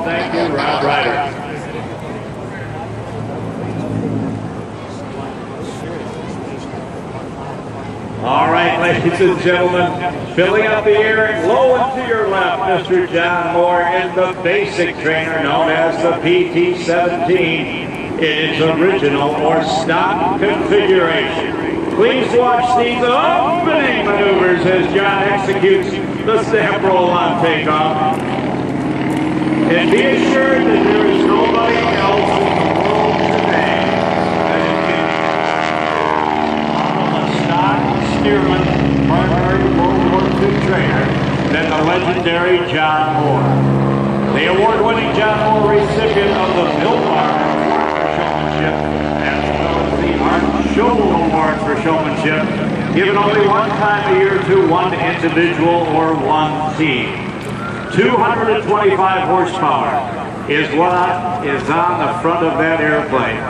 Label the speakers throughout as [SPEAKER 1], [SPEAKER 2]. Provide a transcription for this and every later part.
[SPEAKER 1] Thank you, Rob Ryder. All right, ladies and gentlemen, filling up the air and low and to your left, Mr. John Mohr in the basic trainer known as the PT-17 in its original or stock configuration. Please watch these opening maneuvers as John executes the stamp roll on takeoff. And be assured that there is nobody else in the world today that is a stock Stearman primary World War II trainer than the legendary John Mohr. The award-winning John Mohr recipient of the Milbar Showman Award for Showmanship, given only one time a year to one individual or one team. 225 horsepower is what is on the front of that airplane.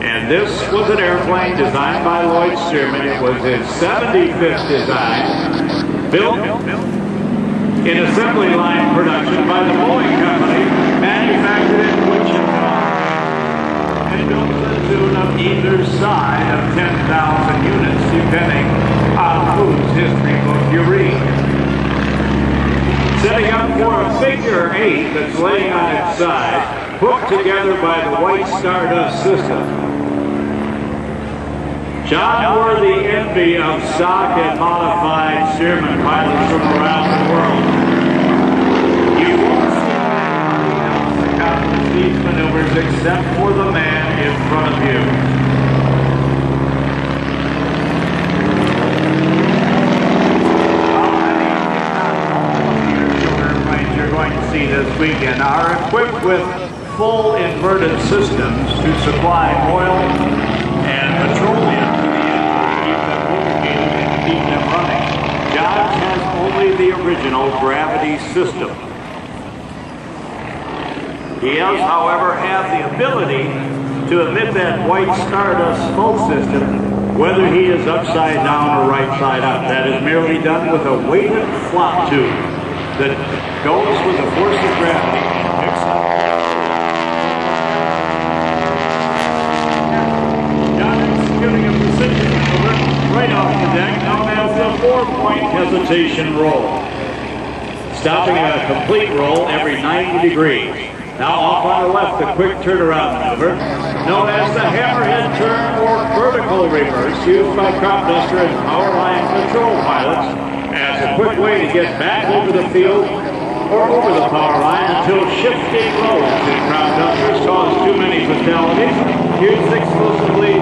[SPEAKER 1] And this was an airplane designed by Lloyd Stearman. It was his 75th design, built in assembly line production by the Boeing Company, manufactured in Wichita, and built to the tune of either side of 10,000 units, depending on whose history book you read. Setting up for a figure 8 that's laying on its side, hooked together by the white Stardust system. John Mohr, the envy of stock and modified Stearman pilots from around the world. You won't see anybody else accomplish these maneuvers except for the man in front of you. See this weekend are equipped with full inverted systems to supply oil and petroleum to the engine to keep them lubricated and keep them running. Dodge has only the original gravity system. He does, however, have the ability to emit that white Stardust smoke system whether he is upside down or right side up. That is merely done with a weighted flop tube that goes with the force of gravity and picks up. John executing a precision maneuver right off the deck, known as the 4-point hesitation roll. Stopping a complete roll every 90 degrees. Now off on the left, the quick turnaround maneuver, known as the hammerhead turn or vertical reverse, used by crop duster and power line control pilots as a quick way to get back over the field or over the power line until shifting loads in crop dusters cause too many fatalities, used exclusively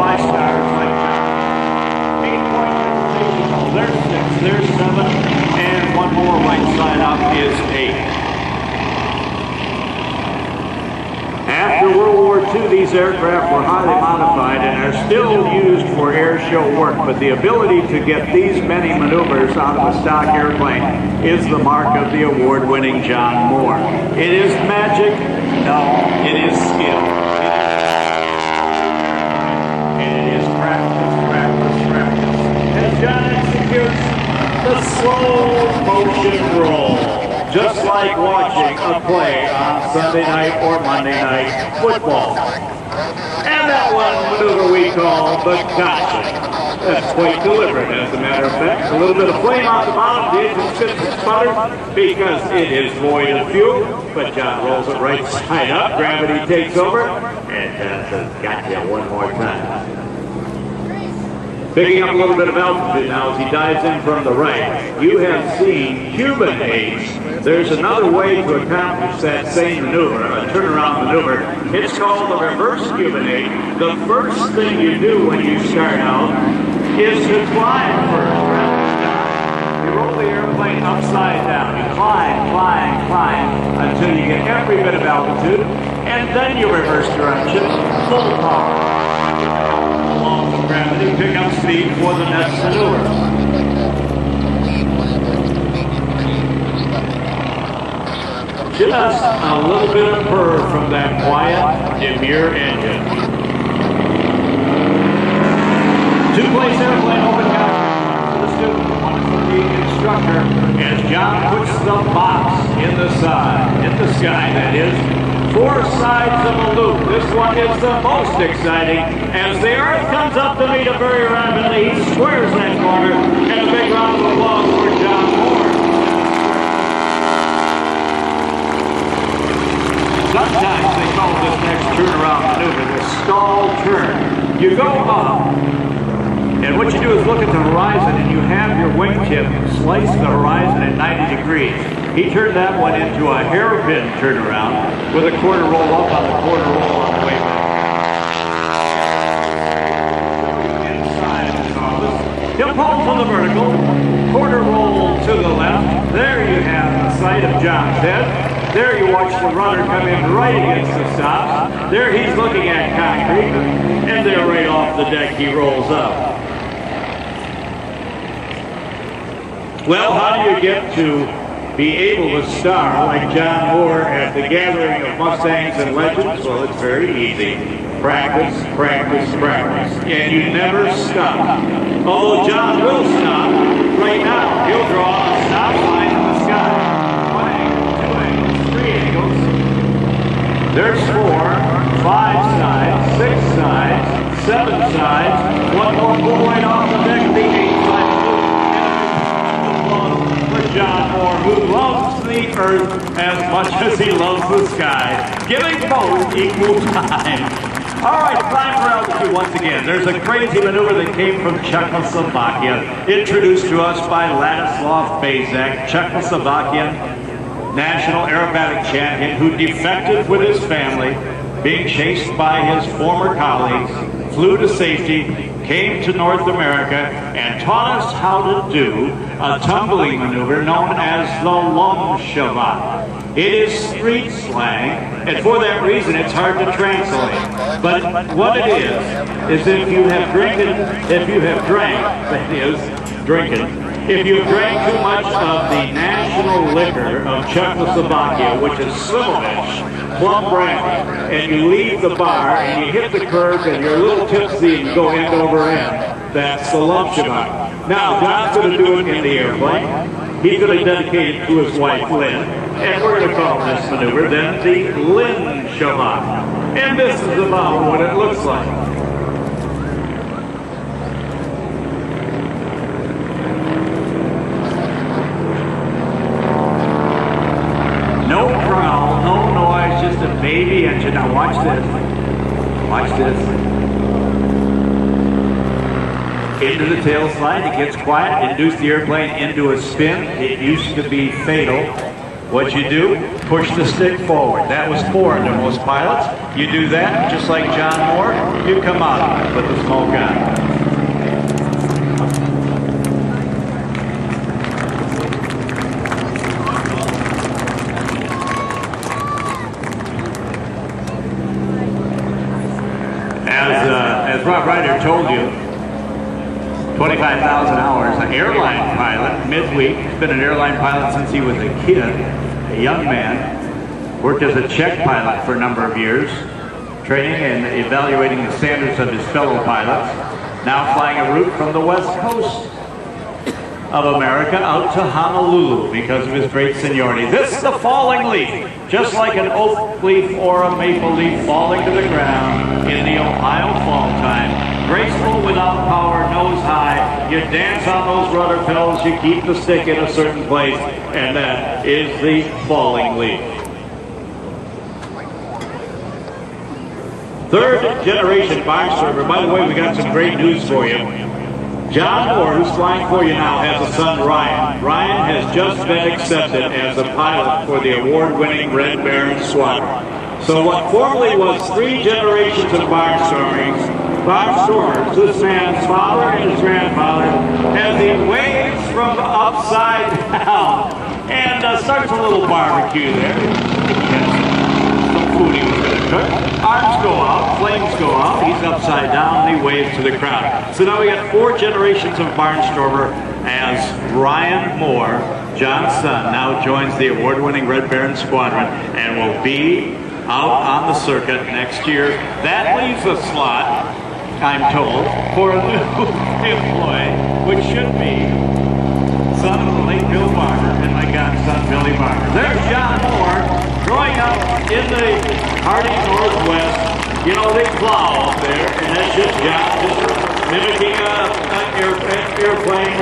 [SPEAKER 1] by stars like that. 8-point hesitation, there's 6, there's 7, and one more right side up is 8. After World War II, these aircraft were highly modified and are still used for air show work, but the ability to get these many maneuvers out of a stock airplane is the mark of the award-winning John Mohr. It is magic? No, it is skill. And it is practice, practice, practice. As John executes the slow motion roll, just like watching a play on Sunday night or Monday night football. And that one maneuver we call the gotcha. That's quite deliberate, as a matter of fact. A little bit of flame on the bottom, the engine spits and sputters because it is void of fuel, but John rolls it right side up, gravity takes over, and John says, gotcha one more time. Picking up a little bit of altitude now as he dives in from the right. You have seen Cuban aids. There's another way to accomplish that same maneuver, a turnaround maneuver. It's called the reverse Cuban aid. The first thing you do when you start out is to climb first. You roll the airplane upside down. You climb, climb, climb until you get every bit of altitude, and then you reverse direction, full power. Along with gravity, pick up speed for the next maneuver. Just a little bit of purr from that quiet, demure engine. Two-place airplane open cockpit for the student. One for the instructor as John puts the box in the sky, that is. 4 sides of a loop. This one is the most exciting as the earth comes up to meet it very rapidly. He squares that corner, and a big round of applause for John Mohr. Sometimes they call this next turnaround maneuver the stall turn. You go up, and what you do is look at the horizon, and you have your wingtip slice the horizon at 90 degrees. He turned that one into a hairpin turnaround with a quarter roll up on the quarter roll on the way back. Inside his office, he'll pull to the vertical, quarter roll to the left. There you have the sight of John's head. There you watch the runner come in right against the stops. There he's looking at concrete, and there right off the deck he rolls up. Well, how do you get to be able to star like John Mohr at the gathering of Mustangs and Legends? Well, it's very easy. Practice, practice, practice. And you never stop. Although John will stop right now. He'll draw a stop line in the sky. 1 angle, 2 angles, 3 angles. There's 4, 5 sides, 6 sides, 7 sides. One more pull right off the deck, the 8 side. John Mohr, who loves the earth as much as he loves the sky, giving both equal time. All right, time for altitude once again. There's a crazy maneuver that came from Czechoslovakia, introduced to us by Ladislav Bezek, Czechoslovakian national aerobatic champion who defected with his family, being chased by his former colleagues, flew to safety, came to North America, and taught us how to do a tumbling maneuver known as the Longshava. It is street slang, and for that reason it's hard to translate. But what it is if you have drank, that is, drinking, if you drank too much of the national liquor of Czechoslovakia, which is Slivovic, plum brandy, and you leave the bar and you hit the curb and you're a little tipsy and you go end over end, that's the Longshava. Now, John's going to do it in the airplane. He's going to dedicate it to his wife, Lynn, and we're going to call this maneuver then the Lynn-Shava. And this is about what it looks like. No growl, no noise, just a baby engine. Now watch this. Watch this. Into the tail slide, it gets quiet, induce the airplane into a spin. It used to be fatal. What you do, push the stick forward. That was foreign to most pilots. You do that, just like John Mohr, you come out with the smoke on. As Rob Ryder told you, 25,000 hours, an airline pilot, midweek. He's been an airline pilot since he was a kid, a young man. Worked as a Czech pilot for a number of years, training and evaluating the standards of his fellow pilots. Now flying a route from the west coast of America out to Honolulu because of his great seniority. This is the falling leaf, just like an oak leaf or a maple leaf falling to the ground in the Ohio fall time. Graceful without power, nose high. You dance on those rudder pedals, you keep the stick in a certain place, and that is the falling leaf. Third generation Barnstormer. By the way, we got some great news for you. John Mohr, who's flying for you now, has a son, Ryan. Ryan has just been accepted as a pilot for the award-winning Red Baron Squadron. So what formerly was 3 generations of barnstormers, this man's father and his grandfather, as he waves from upside down and starts a little barbecue there. Some food he was going to cook. Arms go out, flames go out, he's upside down, and he waves to the crowd. So now we got 4 generations of barnstormer as Ryan Mohr, John's son, now joins the award-winning Red Baron Squadron and will be out on the circuit next year. That leaves a slot, I'm told, for a new employee, which should be son of the late son Billy Barker. There's John Mohr growing up in the hardy Northwest. You know, they plow up there, and that's just John just mimicking an airplane,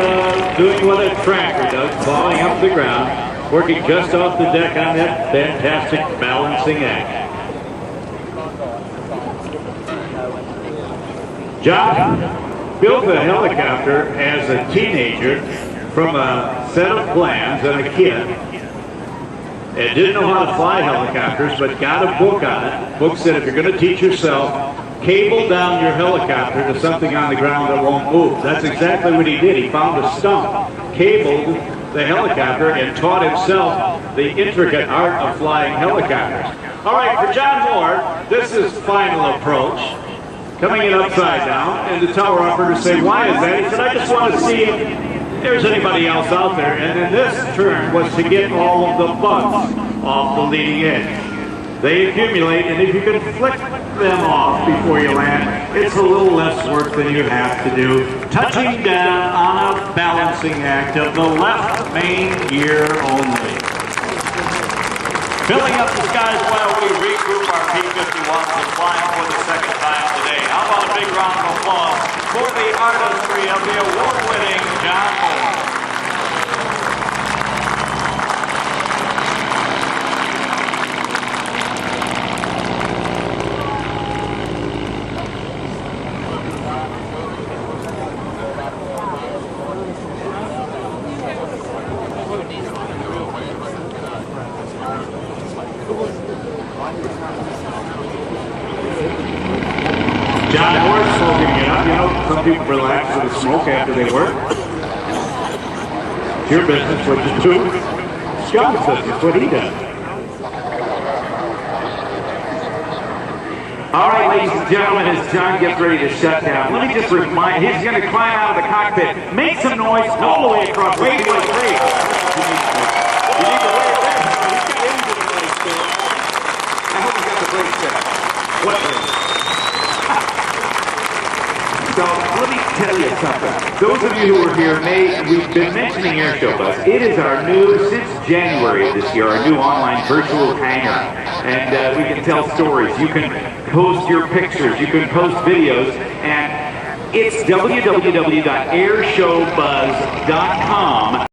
[SPEAKER 1] doing what a tractor does, plowing up the ground, working just off the deck on that fantastic balancing act. John built a helicopter as a teenager from a set of plans and a kit, and didn't know how to fly helicopters, but got a book on it. Book said if you're going to teach yourself, cable down your helicopter to something on the ground that won't move. That's exactly what he did. He found a stump, cabled the helicopter, and taught himself the intricate art of flying helicopters. All right, for John Mohr, this is Final Approach. Coming in upside down, and the tower operator say, why is that? He said, I just want to see if there's anybody else out there. And then this turn was to get all of the bugs off the leading edge. They accumulate, and if you can flick them off before you land, it's a little less work than you have to do. Touching down on a balancing act of the left main gear only. Filling up the skies while we regroup our P-51s and flying for the second time today. How about a big round of applause for the artistry of the award-winning John Mohr. John Mohr smoking it up. You know, some people relax with a smoke after they work. It's your business what you do. John's business what he does.
[SPEAKER 2] All right, ladies and gentlemen, as John gets ready to shut down, let me just remind, he's going to climb out of the cockpit, make some noise all the way across. Wait. You need to wait. I hope you got the brakes set. What brakes? So let me tell you something. Those of you who are here, we've been mentioning Airshow Buzz. It is our new, since January of this year, our new online virtual hangar. And we can tell stories. You can post your pictures. You can post videos. And it's www.airshowbuzz.com.